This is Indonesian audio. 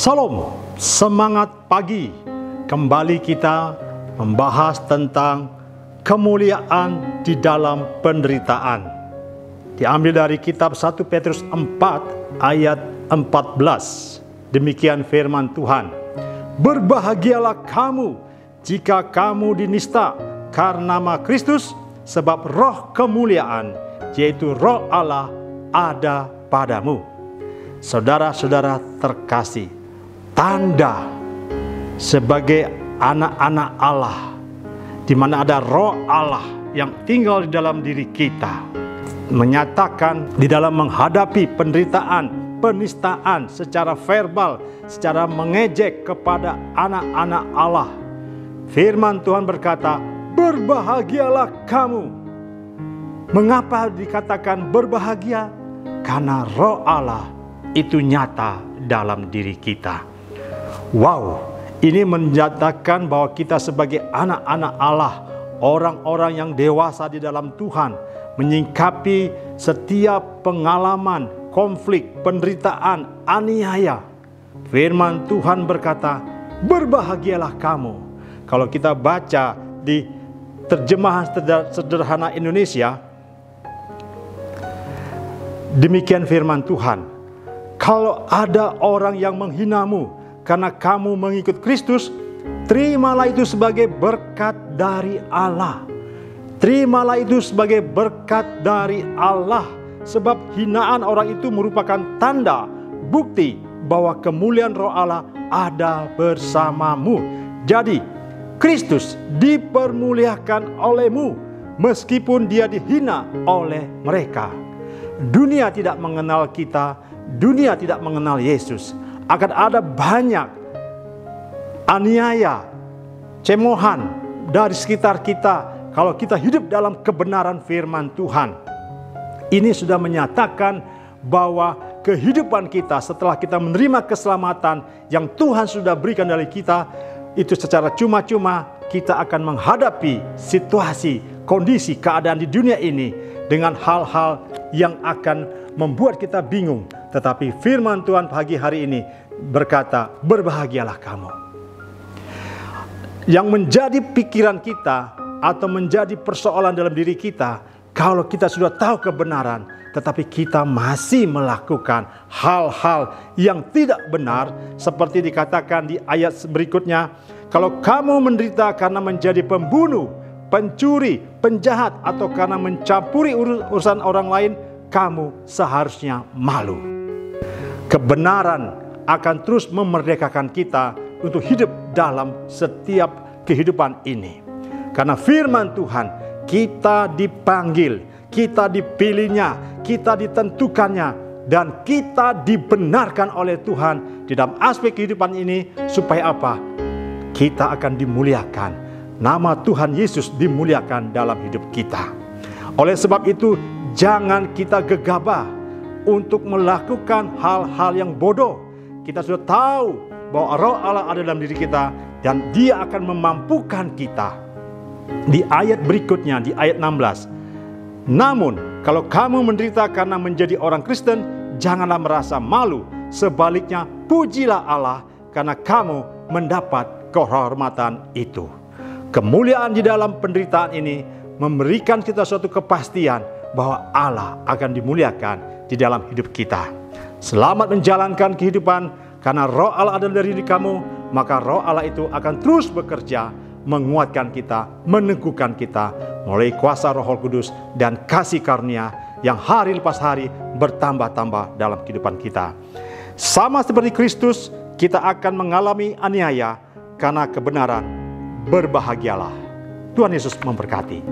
Salam, semangat pagi. Kembali kita membahas tentang kemuliaan di dalam penderitaan. Diambil dari kitab 1 Petrus 4 ayat 14. Demikian firman Tuhan. Berbahagialah kamu jika kamu dinista karena nama Kristus, sebab roh kemuliaan, yaitu roh Allah, ada padamu. Saudara-saudara terkasih, tanda sebagai anak-anak Allah, di mana ada roh Allah yang tinggal di dalam diri kita, menyatakan di dalam menghadapi penderitaan, penistaan secara verbal, secara mengejek kepada anak-anak Allah. Firman Tuhan berkata, berbahagialah kamu. Mengapa dikatakan berbahagia? Karena roh Allah itu nyata dalam diri kita. Wow, ini menyatakan bahwa kita sebagai anak-anak Allah, orang-orang yang dewasa di dalam Tuhan, menyingkapi setiap pengalaman, konflik, penderitaan, aniaya. Firman Tuhan berkata, berbahagialah kamu. Kalau kita baca di terjemahan sederhana Indonesia, demikian firman Tuhan. Kalau ada orang yang menghinamu karena kamu mengikut Kristus, terimalah itu sebagai berkat dari Allah. Terimalah itu sebagai berkat dari Allah. Sebab hinaan orang itu merupakan tanda, bukti bahwa kemuliaan roh Allah ada bersamamu. Jadi, Kristus dipermuliakan olehmu meskipun dia dihina oleh mereka. Dunia tidak mengenal kita, dunia tidak mengenal Yesus. Akan ada banyak aniaya, cemohan dari sekitar kita kalau kita hidup dalam kebenaran firman Tuhan. Ini sudah menyatakan bahwa kehidupan kita setelah kita menerima keselamatan yang Tuhan sudah berikan dari kita, itu secara cuma-cuma kita akan menghadapi situasi, kondisi, keadaan di dunia ini dengan hal-hal yang akan membuat kita bingung. Tetapi firman Tuhan pagi hari ini berkata, berbahagialah kamu. Yang menjadi pikiran kita atau menjadi persoalan dalam diri kita, kalau kita sudah tahu kebenaran, tetapi kita masih melakukan hal-hal yang tidak benar, seperti dikatakan di ayat berikutnya, kalau kamu menderita karena menjadi pembunuh, pencuri, penjahat, atau karena mencampuri urusan orang lain, kamu seharusnya malu. Kebenaran akan terus memerdekakan kita untuk hidup dalam setiap kehidupan ini. Karena firman Tuhan, kita dipanggil, kita dipilihnya, kita ditentukannya, dan kita dibenarkan oleh Tuhan di dalam aspek kehidupan ini. Supaya apa? Kita akan dimuliakan. Nama Tuhan Yesus dimuliakan dalam hidup kita. Oleh sebab itu, jangan kita gegabah untuk melakukan hal-hal yang bodoh. Kita sudah tahu bahwa roh Allah ada dalam diri kita dan dia akan memampukan kita. Di ayat berikutnya, di ayat 16. Namun, kalau kamu menderita karena menjadi orang Kristen, janganlah merasa malu. Sebaliknya, pujilah Allah karena kamu mendapat kehormatan itu. Kemuliaan di dalam penderitaan ini memberikan kita suatu kepastian bahwa Allah akan dimuliakan di dalam hidup kita. Selamat menjalankan kehidupan, karena roh Allah ada dari diri kamu, maka roh Allah itu akan terus bekerja, menguatkan kita, meneguhkan kita melalui kuasa Roh Kudus dan kasih karunia yang hari lepas hari bertambah-tambah dalam kehidupan kita. Sama seperti Kristus, kita akan mengalami aniaya karena kebenaran. Berbahagialah. Tuhan Yesus memberkati.